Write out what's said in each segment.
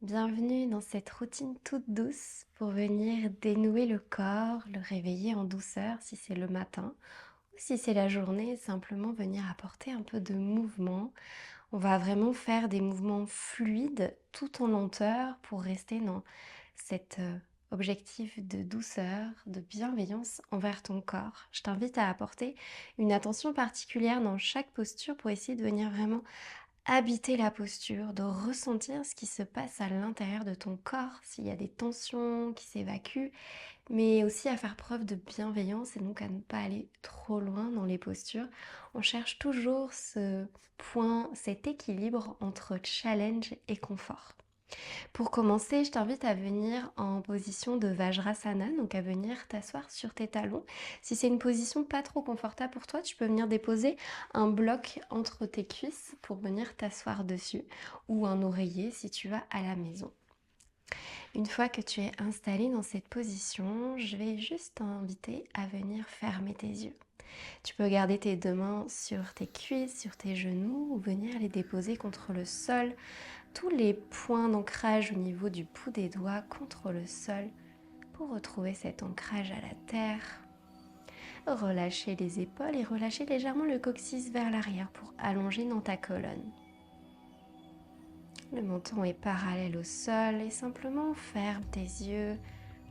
Bienvenue dans cette routine toute douce pour venir dénouer le corps, le réveiller en douceur si c'est le matin ou si c'est la journée, simplement venir apporter un peu de mouvement. On va vraiment faire des mouvements fluides tout en lenteur pour rester dans cet objectif de douceur, de bienveillance envers ton corps. Je t'invite à apporter une attention particulière dans chaque posture pour essayer de venir vraiment habiter la posture, de ressentir ce qui se passe à l'intérieur de ton corps, s'il y a des tensions qui s'évacuent, mais aussi à faire preuve de bienveillance et donc à ne pas aller trop loin dans les postures. On cherche toujours ce point, cet équilibre entre challenge et confort. Pour commencer, je t'invite à venir en position de Vajrasana, donc à venir t'asseoir sur tes talons. Si c'est une position pas trop confortable pour toi, tu peux venir déposer un bloc entre tes cuisses pour venir t'asseoir dessus ou un oreiller si tu vas à la maison. Une fois que tu es installé dans cette position, je vais juste t'inviter à venir fermer tes yeux. Tu peux garder tes deux mains sur tes cuisses, sur tes genoux ou venir les déposer contre le sol. Tous les points d'ancrage au niveau du bout des doigts contre le sol pour retrouver cet ancrage à la terre. Relâchez les épaules et relâchez légèrement le coccyx vers l'arrière pour allonger dans ta colonne. Le menton est parallèle au sol et simplement ferme tes yeux.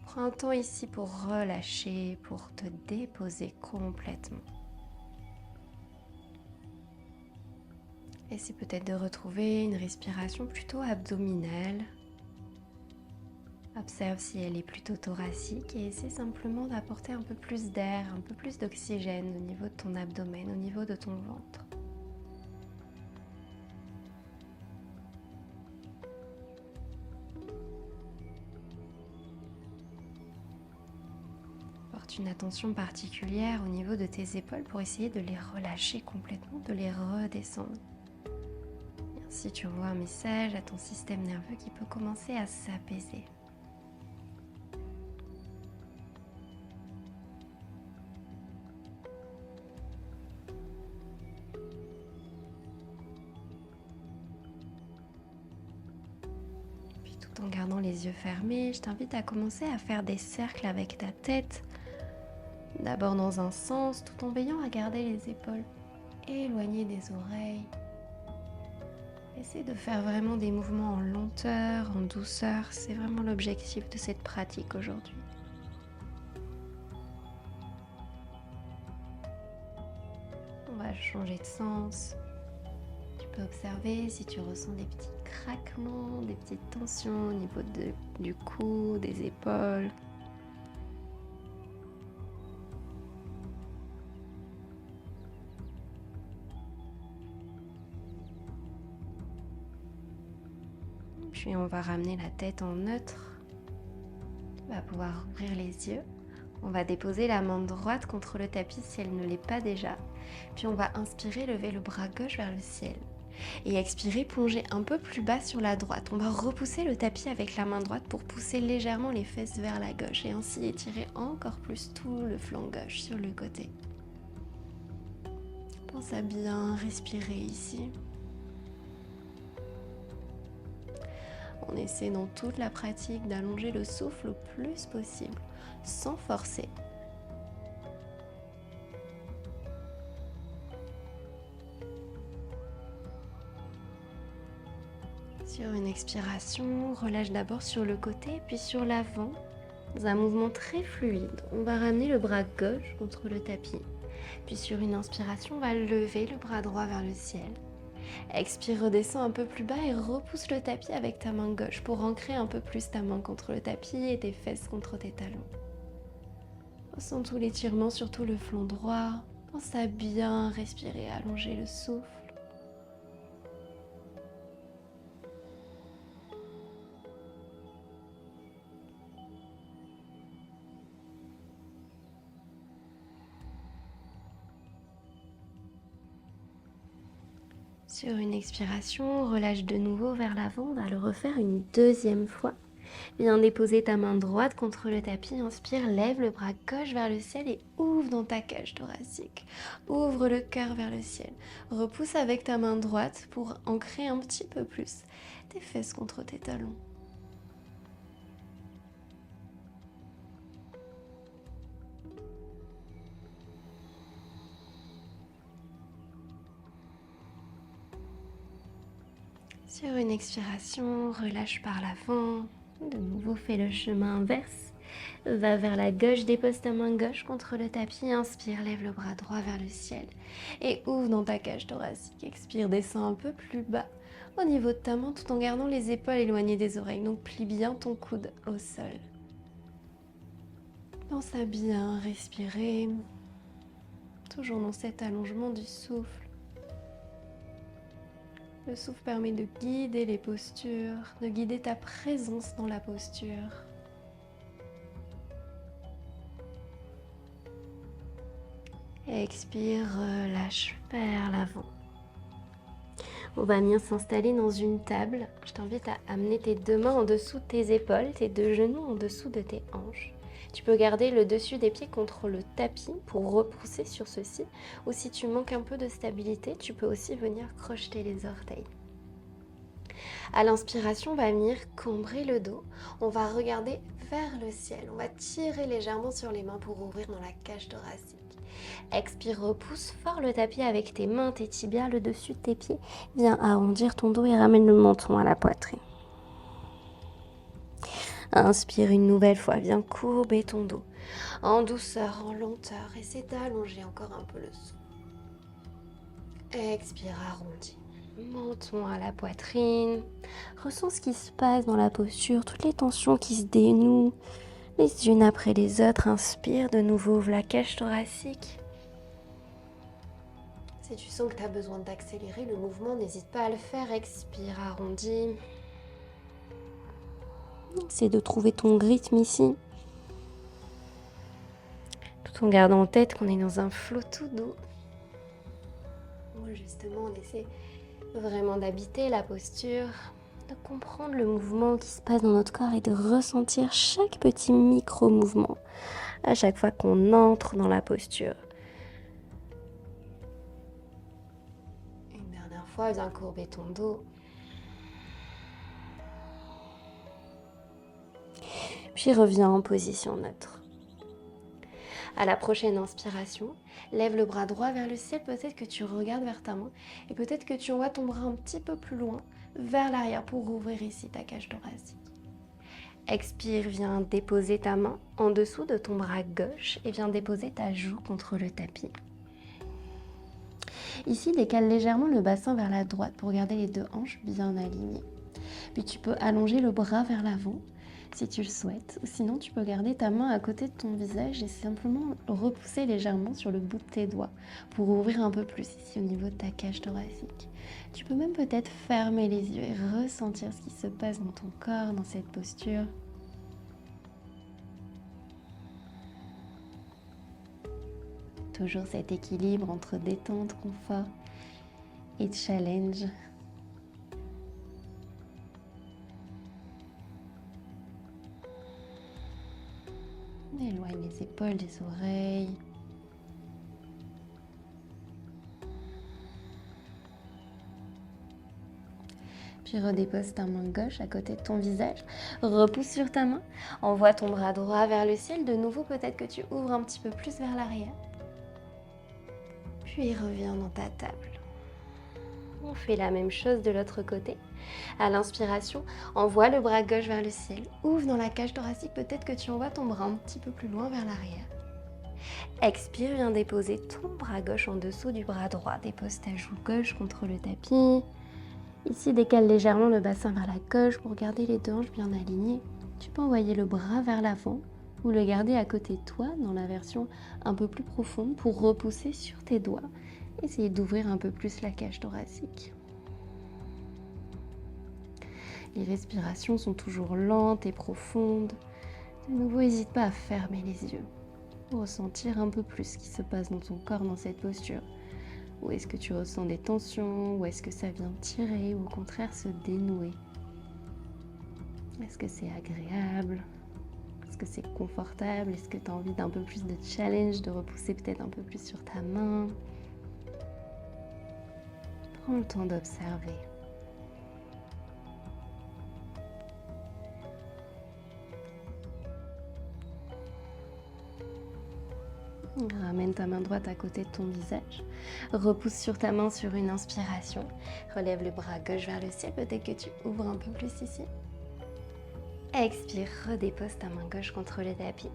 Prends un temps ici pour relâcher, pour te déposer complètement. Essaie peut-être de retrouver une respiration plutôt abdominale. Observe si elle est plutôt thoracique et essaie simplement d'apporter un peu plus d'air, un peu plus d'oxygène au niveau de ton abdomen, au niveau de ton ventre. Porte une attention particulière au niveau de tes épaules pour essayer de les relâcher complètement, de les redescendre. Et ainsi tu envoies un message à ton système nerveux qui peut commencer à s'apaiser. Puis tout en gardant les yeux fermés, je t'invite à commencer à faire des cercles avec ta tête. D'abord dans un sens, tout en veillant à garder les épaules éloignées des oreilles. Essaie de faire vraiment des mouvements en lenteur, en douceur. C'est vraiment l'objectif de cette pratique aujourd'hui. On va changer de sens. Tu peux observer si tu ressens des petits craquements, des petites tensions au niveau du cou, des épaules. Puis on va ramener la tête en neutre. Tu vas pouvoir ouvrir les yeux. On va déposer la main droite contre le tapis si elle ne l'est pas déjà. Puis on va inspirer, lever le bras gauche vers le ciel. Et expirer, plonger un peu plus bas sur la droite. On va repousser le tapis avec la main droite pour pousser légèrement les fesses vers la gauche et ainsi étirer encore plus tout le flanc gauche sur le côté. Pense à bien respirer ici. On essaie dans toute la pratique d'allonger le souffle au plus possible, sans forcer. Sur une expiration, relâche d'abord sur le côté puis sur l'avant. Dans un mouvement très fluide, on va ramener le bras gauche contre le tapis. Puis sur une inspiration, on va lever le bras droit vers le ciel. Expire, redescends un peu plus bas et repousse le tapis avec ta main gauche pour ancrer un peu plus ta main contre le tapis et tes fesses contre tes talons. Ressens tout l'étirement sur tout le flanc droit. Pense à bien respirer, allonger le souffle. Sur une expiration, relâche de nouveau vers l'avant. On va le refaire une deuxième fois. Viens déposer ta main droite contre le tapis. Inspire, lève le bras gauche vers le ciel et ouvre dans ta cage thoracique. Ouvre le cœur vers le ciel. Repousse avec ta main droite pour ancrer un petit peu plus tes fesses contre tes talons. Sur une expiration, relâche par l'avant. De nouveau, fais le chemin inverse. Va vers la gauche, dépose ta main gauche contre le tapis. Inspire, lève le bras droit vers le ciel. Et ouvre dans ta cage thoracique. Expire, descends un peu plus bas au niveau de ta main tout en gardant les épaules éloignées des oreilles. Donc plie bien ton coude au sol. Pense à bien respirer. Toujours dans cet allongement du souffle. Le souffle permet de guider les postures, de guider ta présence dans la posture. Expire, relâche vers l'avant. On va bien s'installer dans une table. Je t'invite à amener tes deux mains en dessous de tes épaules, tes deux genoux en dessous de tes hanches. Tu peux garder le dessus des pieds contre le tapis pour repousser sur ceci. Ou si tu manques un peu de stabilité, tu peux aussi venir crocheter les orteils. À l'inspiration, on va venir cambrer le dos. On va regarder vers le ciel. On va tirer légèrement sur les mains pour ouvrir dans la cage thoracique. Expire, repousse fort le tapis avec tes mains, tes tibias, le dessus de tes pieds. Viens arrondir ton dos et ramène le menton à la poitrine. Inspire une nouvelle fois, viens courber ton dos. En douceur, en lenteur, essaie d'allonger encore un peu le souffle. Expire, arrondis. Menton à la poitrine. Ressens ce qui se passe dans la posture, toutes les tensions qui se dénouent, les unes après les autres. Inspire, de nouveau, ouvre la cage thoracique. Si tu sens que tu as besoin d'accélérer le mouvement, n'hésite pas à le faire. Expire, arrondis. Essaie de trouver ton rythme ici. Tout en gardant en tête qu'on est dans un flot tout doux. Où justement, on essaie vraiment d'habiter la posture, de comprendre le mouvement qui se passe dans notre corps et de ressentir chaque petit micro-mouvement à chaque fois qu'on entre dans la posture. Une dernière fois, viens courber ton dos. Puis reviens en position neutre. À la prochaine inspiration, lève le bras droit vers le ciel. Peut-être que tu regardes vers ta main et peut-être que tu envoies ton bras un petit peu plus loin vers l'arrière pour rouvrir ici ta cage thoracique. Expire, viens déposer ta main en dessous de ton bras gauche et viens déposer ta joue contre le tapis. Ici, décale légèrement le bassin vers la droite pour garder les deux hanches bien alignées. Puis tu peux allonger le bras vers l'avant si tu le souhaites. Sinon, tu peux garder ta main à côté de ton visage et simplement repousser légèrement sur le bout de tes doigts pour ouvrir un peu plus ici au niveau de ta cage thoracique. Tu peux même peut-être fermer les yeux et ressentir ce qui se passe dans ton corps, dans cette posture. Toujours cet équilibre entre détente, confort et challenge. Éloigne les épaules des oreilles. Puis redépose ta main gauche à côté de ton visage. Repousse sur ta main. Envoie ton bras droit vers le ciel. De nouveau, peut-être que tu ouvres un petit peu plus vers l'arrière. Puis reviens dans ta table. On fait la même chose de l'autre côté. À l'inspiration, envoie le bras gauche vers le ciel. Ouvre dans la cage thoracique. Peut-être que tu envoies ton bras un petit peu plus loin vers l'arrière. Expire, viens déposer ton bras gauche en dessous du bras droit. Dépose ta joue gauche contre le tapis. Ici, décale légèrement le bassin vers la gauche pour garder les deux hanches bien alignées. Tu peux envoyer le bras vers l'avant ou le garder à côté de toi dans la version un peu plus profonde pour repousser sur tes doigts. Essayer d'ouvrir un peu plus la cage thoracique. Les respirations sont toujours lentes et profondes. De nouveau, n'hésite pas à fermer les yeux pour ressentir un peu plus ce qui se passe dans ton corps dans cette posture. Où est-ce que tu ressens des tensions? Ou est-ce que ça vient tirer ou au contraire se dénouer? Est-ce que c'est agréable? Est-ce que c'est confortable? Est-ce que tu as envie d'un peu plus de challenge, de repousser peut-être un peu plus sur ta main? Prends le temps d'observer. Ramène ta main droite à côté de ton visage. Repousse sur ta main sur une inspiration. Relève le bras gauche vers le ciel. Peut-être que tu ouvres un peu plus ici. Expire, redépose ta main gauche contre le tapis.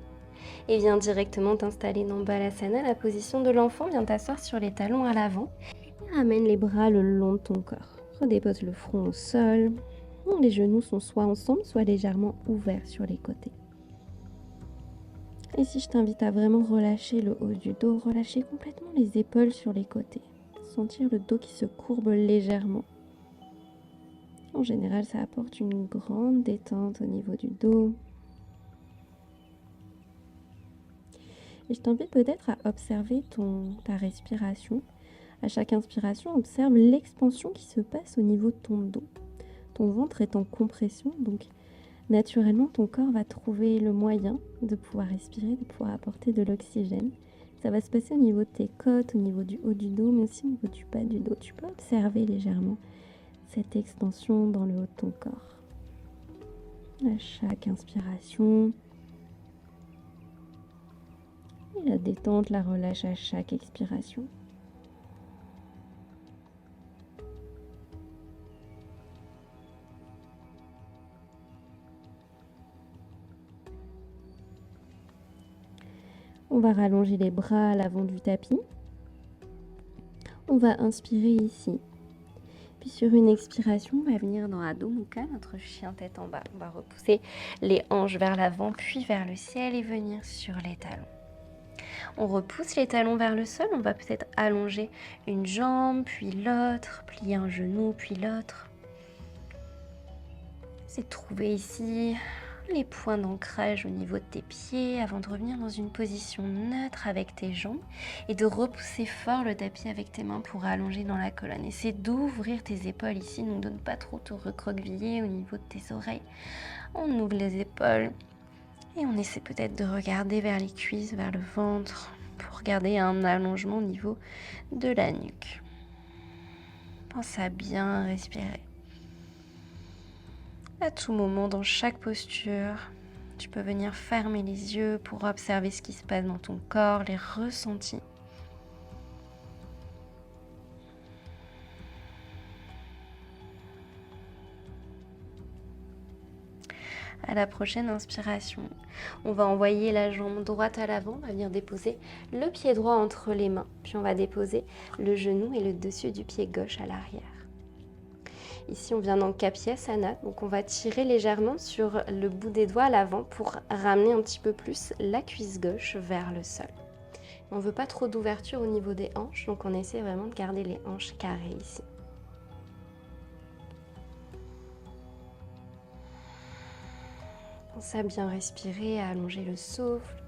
Et viens directement t'installer dans Balasana, la position de l'enfant. Viens t'asseoir sur les talons à l'avant. Et ramène les bras le long de ton corps. Redépose le front au sol. Les genoux sont soit ensemble, soit légèrement ouverts sur les côtés. Ici, je t'invite à vraiment relâcher le haut du dos, relâcher complètement les épaules sur les côtés. Sentir le dos qui se courbe légèrement. En général, ça apporte une grande détente au niveau du dos. Et je t'invite peut-être à observer ta respiration. À chaque inspiration, observe l'expansion qui se passe au niveau de ton dos. Ton ventre est en compression, donc naturellement, ton corps va trouver le moyen de pouvoir respirer, de pouvoir apporter de l'oxygène. Ça va se passer au niveau de tes côtes, au niveau du haut du dos, mais aussi au niveau du bas du dos. Tu peux observer légèrement cette extension dans le haut de ton corps. À chaque inspiration, et la détente, la relâche à chaque expiration. On va rallonger les bras à l'avant du tapis. On va inspirer ici. Puis sur une expiration, on va venir dans Adho Mukha, notre chien tête en bas. On va repousser les hanches vers l'avant, puis vers le ciel et venir sur les talons. On repousse les talons vers le sol. On va peut-être allonger une jambe, puis l'autre, plier un genou, puis l'autre. C'est trouver ici les points d'ancrage au niveau de tes pieds avant de revenir dans une position neutre avec tes jambes et de repousser fort le tapis avec tes mains pour allonger dans la colonne. Essaie d'ouvrir tes épaules ici, ne donne pas trop te recroqueviller au niveau de tes oreilles. On ouvre les épaules et on essaie peut-être de regarder vers les cuisses, vers le ventre pour garder un allongement au niveau de la nuque. Pense à bien respirer. À tout moment, dans chaque posture, tu peux venir fermer les yeux pour observer ce qui se passe dans ton corps, les ressentis. À la prochaine inspiration, on va envoyer la jambe droite à l'avant, on va venir déposer le pied droit entre les mains, puis on va déposer le genou et le dessus du pied gauche à l'arrière. Ici, on vient dans Kapiasana, donc on va tirer légèrement sur le bout des doigts à l'avant pour ramener un petit peu plus la cuisse gauche vers le sol. On ne veut pas trop d'ouverture au niveau des hanches, donc on essaie vraiment de garder les hanches carrées ici. Pensez à bien respirer, à allonger le souffle.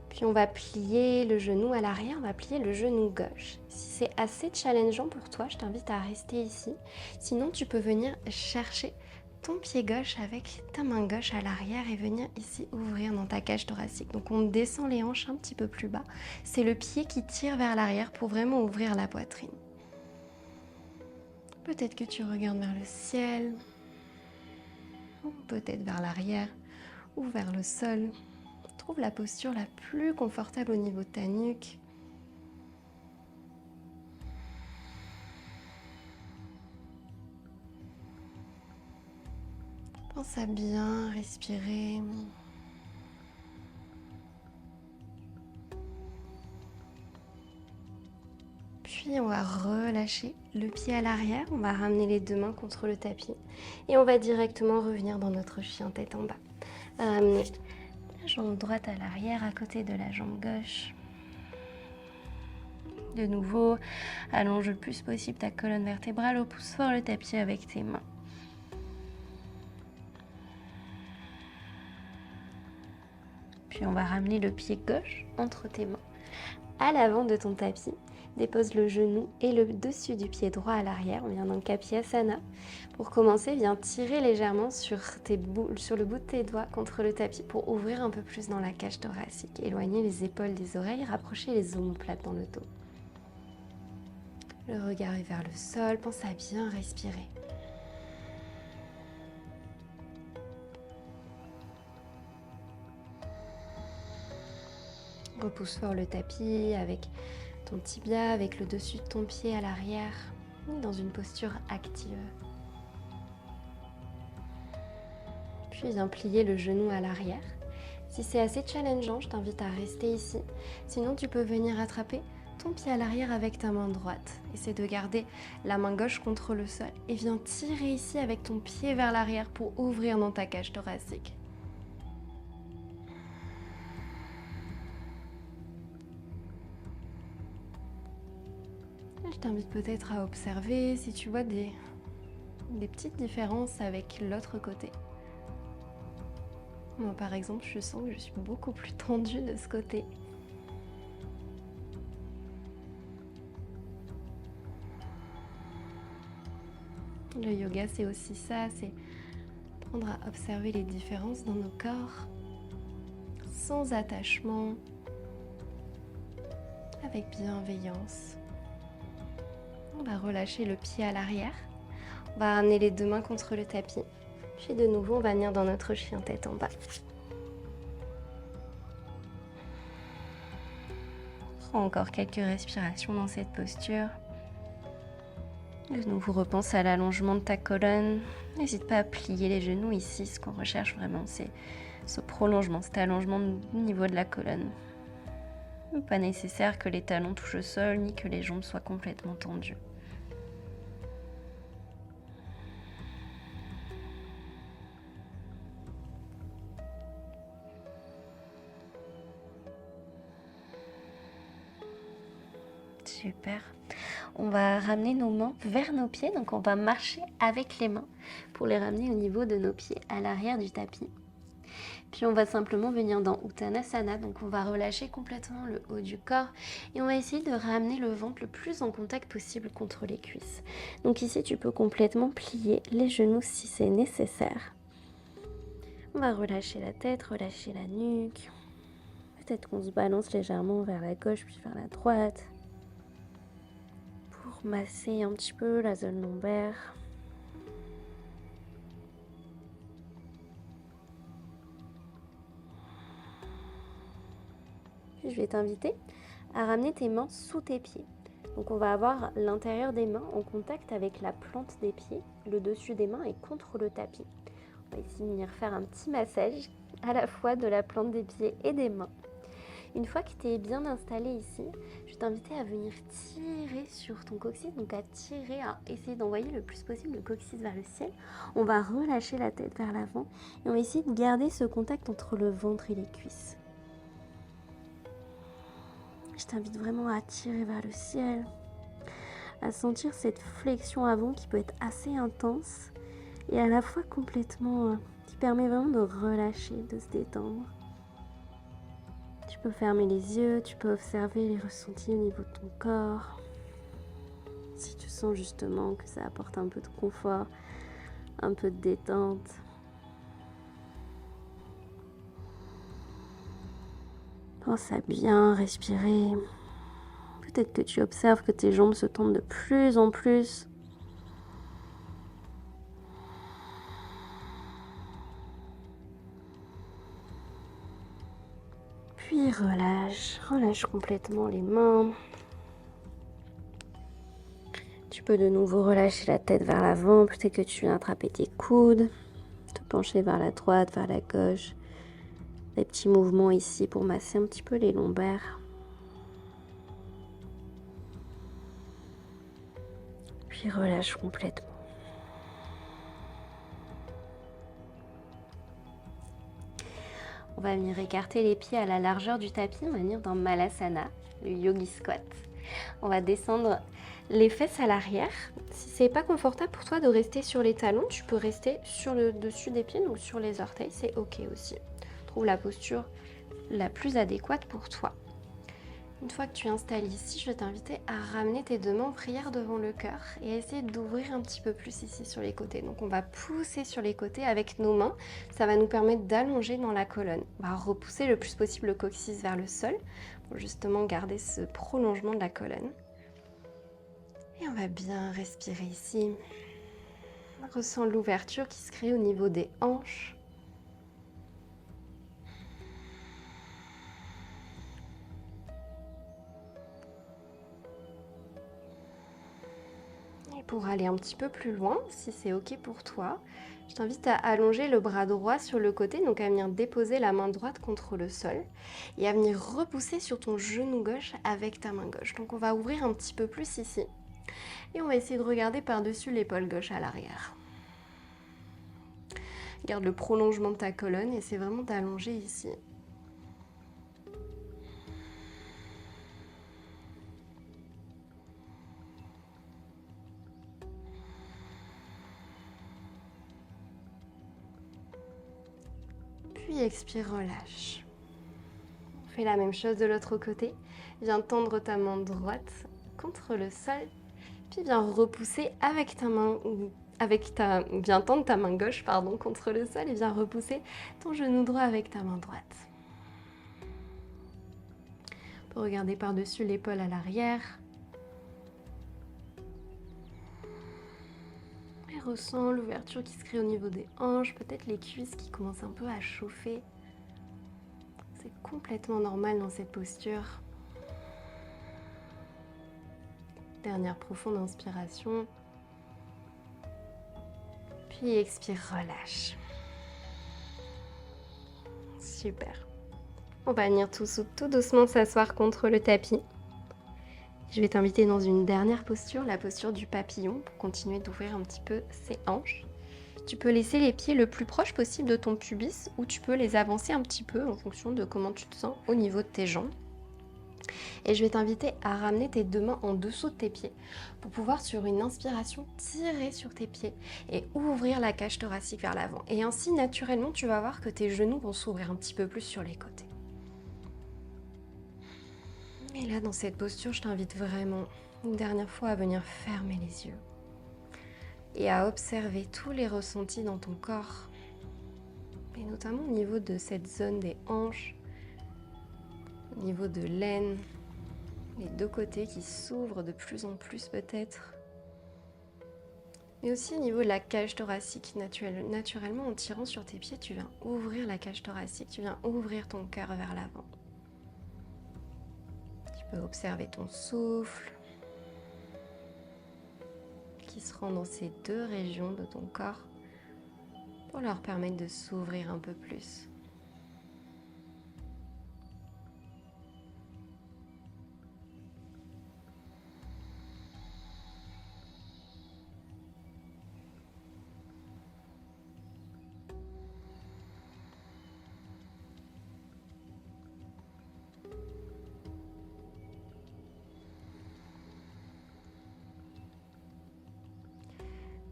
Puis on va plier le genou à l'arrière, on va plier le genou gauche. Si c'est assez challengeant pour toi, je t'invite à rester ici. Sinon, tu peux venir chercher ton pied gauche avec ta main gauche à l'arrière et venir ici ouvrir dans ta cage thoracique. Donc on descend les hanches un petit peu plus bas. C'est le pied qui tire vers l'arrière pour vraiment ouvrir la poitrine. Peut-être que tu regardes vers le ciel, ou peut-être vers l'arrière ou vers le sol. Trouve la posture la plus confortable au niveau de ta nuque. Pense à bien respirer. Puis on va relâcher le pied à l'arrière. On va ramener les deux mains contre le tapis. Et on va directement revenir dans notre chien tête en bas. Ramener la jambe droite à l'arrière à côté de la jambe gauche. De nouveau, allonge le plus possible ta colonne vertébrale, repousse fort le tapis avec tes mains. Puis on va ramener le pied gauche entre tes mains à l'avant de ton tapis. Dépose le genou et le dessus du pied droit à l'arrière. On vient dans Kapiasana. Pour commencer, viens tirer légèrement sur le bout de tes doigts contre le tapis pour ouvrir un peu plus dans la cage thoracique. Éloigner les épaules des oreilles, rapprocher les omoplates dans le dos. Le regard est vers le sol. Pense à bien respirer. Repousse fort le tapis avec ton tibia, avec le dessus de ton pied à l'arrière, dans une posture active. Puis viens plier le genou à l'arrière. Si c'est assez challengeant, je t'invite à rester ici. Sinon, tu peux venir attraper ton pied à l'arrière avec ta main droite. Essaie de garder la main gauche contre le sol et viens tirer ici avec ton pied vers l'arrière pour ouvrir dans ta cage thoracique. Je t'invite peut-être à observer si tu vois des petites différences avec l'autre côté. Moi, par exemple, je sens que je suis beaucoup plus tendue de ce côté. Le yoga, c'est aussi ça, c'est apprendre à observer les différences dans nos corps, sans attachement, avec bienveillance. On va relâcher le pied à l'arrière, on va ramener les deux mains contre le tapis, puis de nouveau, on va venir dans notre chien tête en bas. Prends encore quelques respirations dans cette posture. De nouveau, repense à l'allongement de ta colonne. N'hésite pas à plier les genoux ici. Ce qu'on recherche vraiment, c'est ce prolongement, cet allongement au niveau de la colonne. Pas nécessaire que les talons touchent le sol, ni que les jambes soient complètement tendues. Super. On va ramener nos mains vers nos pieds, donc on va marcher avec les mains pour les ramener au niveau de nos pieds à l'arrière du tapis. Puis on va simplement venir dans Uttanasana, donc on va relâcher complètement le haut du corps et on va essayer de ramener le ventre le plus en contact possible contre les cuisses. Donc ici tu peux complètement plier les genoux si c'est nécessaire. On va relâcher la tête, relâcher la nuque. Peut-être qu'on se balance légèrement vers la gauche puis vers la droite. Pour masser un petit peu la zone lombaire. Puis je vais t'inviter à ramener tes mains sous tes pieds. Donc on va avoir l'intérieur des mains en contact avec la plante des pieds. Le dessus des mains est contre le tapis. On va ici venir faire un petit massage à la fois de la plante des pieds et des mains. Une fois que tu es bien installé ici, je vais t'inviter à venir tirer sur ton coccyx, donc à tirer, à essayer d'envoyer le plus possible le coccyx vers le ciel. On va relâcher la tête vers l'avant et on va essayer de garder ce contact entre le ventre et les cuisses. Je t'invite vraiment à tirer vers le ciel, à sentir cette flexion avant qui peut être assez intense et à la fois complètement, qui permet vraiment de relâcher, de se détendre. Tu peux fermer les yeux, tu peux observer les ressentis au niveau de ton corps. Si tu sens justement que ça apporte un peu de confort, un peu de détente. Pense à bien respirer. Peut-être que tu observes que tes jambes se tendent de plus en plus. Puis relâche complètement les mains. Tu peux de nouveau relâcher la tête vers l'avant. Peut-être que tu viens attraper tes coudes, te pencher vers la droite, vers la gauche. Des petits mouvements ici pour masser un petit peu les lombaires. Puis relâche complètement. On va venir écarter les pieds à la largeur du tapis. On va venir dans Malasana, le Yogi Squat. On va descendre les fesses à l'arrière. Si c'est pas confortable pour toi de rester sur les talons, tu peux rester sur le dessus des pieds, donc sur les orteils, c'est ok aussi. Trouve la posture la plus adéquate pour toi. Une fois que tu es installé ici, je vais t'inviter à ramener tes deux mains en prière devant le cœur et à essayer d'ouvrir un petit peu plus ici sur les côtés. Donc on va pousser sur les côtés avec nos mains, ça va nous permettre d'allonger dans la colonne. On va repousser le plus possible le coccyx vers le sol pour justement garder ce prolongement de la colonne. Et on va bien respirer ici. On ressent l'ouverture qui se crée au niveau des hanches. pour aller un petit peu plus loin, si c'est OK pour toi, je t'invite à allonger le bras droit sur le côté, donc à venir déposer la main droite contre le sol et à venir repousser sur ton genou gauche avec ta main gauche. Donc on va ouvrir un petit peu plus ici et on va essayer de regarder par-dessus l'épaule gauche à l'arrière. Garde le prolongement de ta colonne et c'est vraiment d'allonger ici. Puis expire, relâche. On fait la même chose de l'autre côté. Viens tendre ta main droite contre le sol, puis viens repousser avec ta main, viens tendre ta main gauche contre le sol et viens repousser ton genou droit avec ta main droite. On peut regarder par-dessus l'épaule à l'arrière. Et ressens l'ouverture qui se crée au niveau des hanches, peut-être les cuisses qui commencent un peu à chauffer. C'est complètement normal dans cette posture. Dernière profonde inspiration. Puis expire, relâche. Super. On va venir tout doucement s'asseoir contre le tapis. Je vais t'inviter dans une dernière posture, la posture du papillon, pour continuer d'ouvrir un petit peu ses hanches. Tu peux laisser les pieds le plus proche possible de ton pubis ou tu peux les avancer un petit peu en fonction de comment tu te sens au niveau de tes jambes. Et je vais t'inviter à ramener tes deux mains en dessous de tes pieds pour pouvoir, sur une inspiration, tirer sur tes pieds et ouvrir la cage thoracique vers l'avant. Et ainsi, naturellement, tu vas voir que tes genoux vont s'ouvrir un petit peu plus sur les côtés. Et là, dans cette posture, je t'invite vraiment, une dernière fois, à venir fermer les yeux et à observer tous les ressentis dans ton corps, et notamment au niveau de cette zone des hanches, au niveau de l'aine, les deux côtés qui s'ouvrent de plus en plus peut-être, mais aussi au niveau de la cage thoracique. Naturellement, en tirant sur tes pieds, tu viens ouvrir la cage thoracique, tu viens ouvrir ton cœur vers l'avant. Tu peux observer ton souffle qui se rend dans ces deux régions de ton corps pour leur permettre de s'ouvrir un peu plus.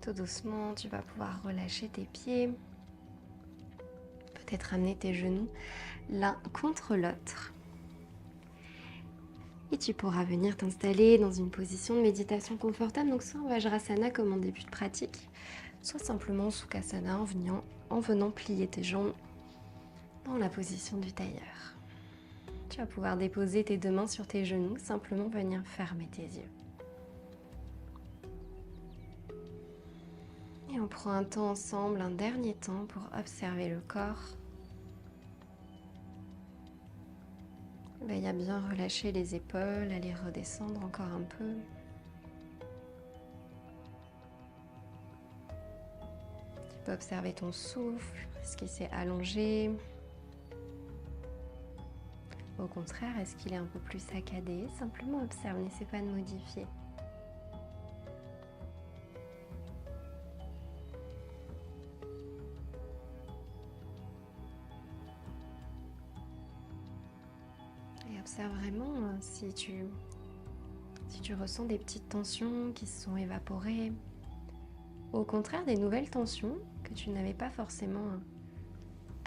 Tout doucement, tu vas pouvoir relâcher tes pieds, peut-être amener tes genoux l'un contre l'autre. Et tu pourras venir t'installer dans une position de méditation confortable, donc soit en Vajrasana comme en début de pratique, soit simplement en Sukhasana en venant plier tes jambes dans la position du tailleur. Tu vas pouvoir déposer tes deux mains sur tes genoux, simplement venir fermer tes yeux. Et on prend un temps ensemble, un dernier temps pour observer le corps. Veille à bien relâcher les épaules, à les redescendre encore un peu. Tu peux observer ton souffle, est-ce qu'il s'est allongé? Au contraire, est-ce qu'il est un peu plus saccadé? Simplement observe, n'essaie pas de modifier. Et observe vraiment si tu ressens des petites tensions qui se sont évaporées. Au contraire, des nouvelles tensions que tu n'avais pas forcément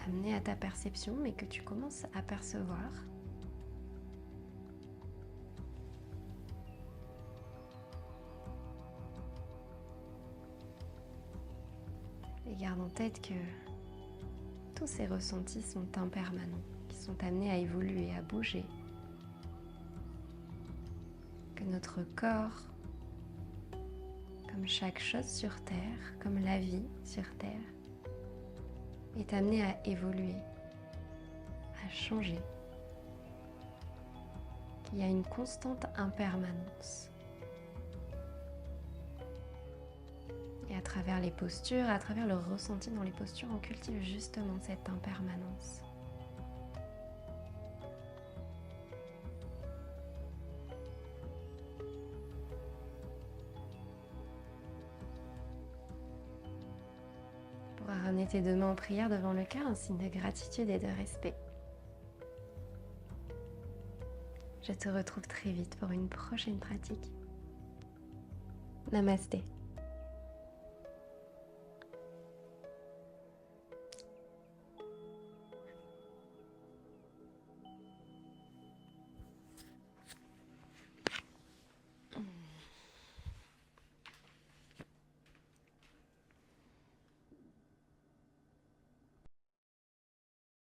amenées à ta perception, mais que tu commences à percevoir. Et garde en tête que tous ces ressentis sont impermanents, qui sont amenés à évoluer, à bouger. Que notre corps, comme chaque chose sur Terre, comme la vie sur Terre, est amené à évoluer, à changer. Qu'il y a une constante impermanence. travers les postures, à travers le ressenti dans les postures, on cultive justement cette impermanence. Tu pourras ramener tes deux mains en prière devant le cœur, un signe de gratitude et de respect. Je te retrouve très vite pour une prochaine pratique. Namasté.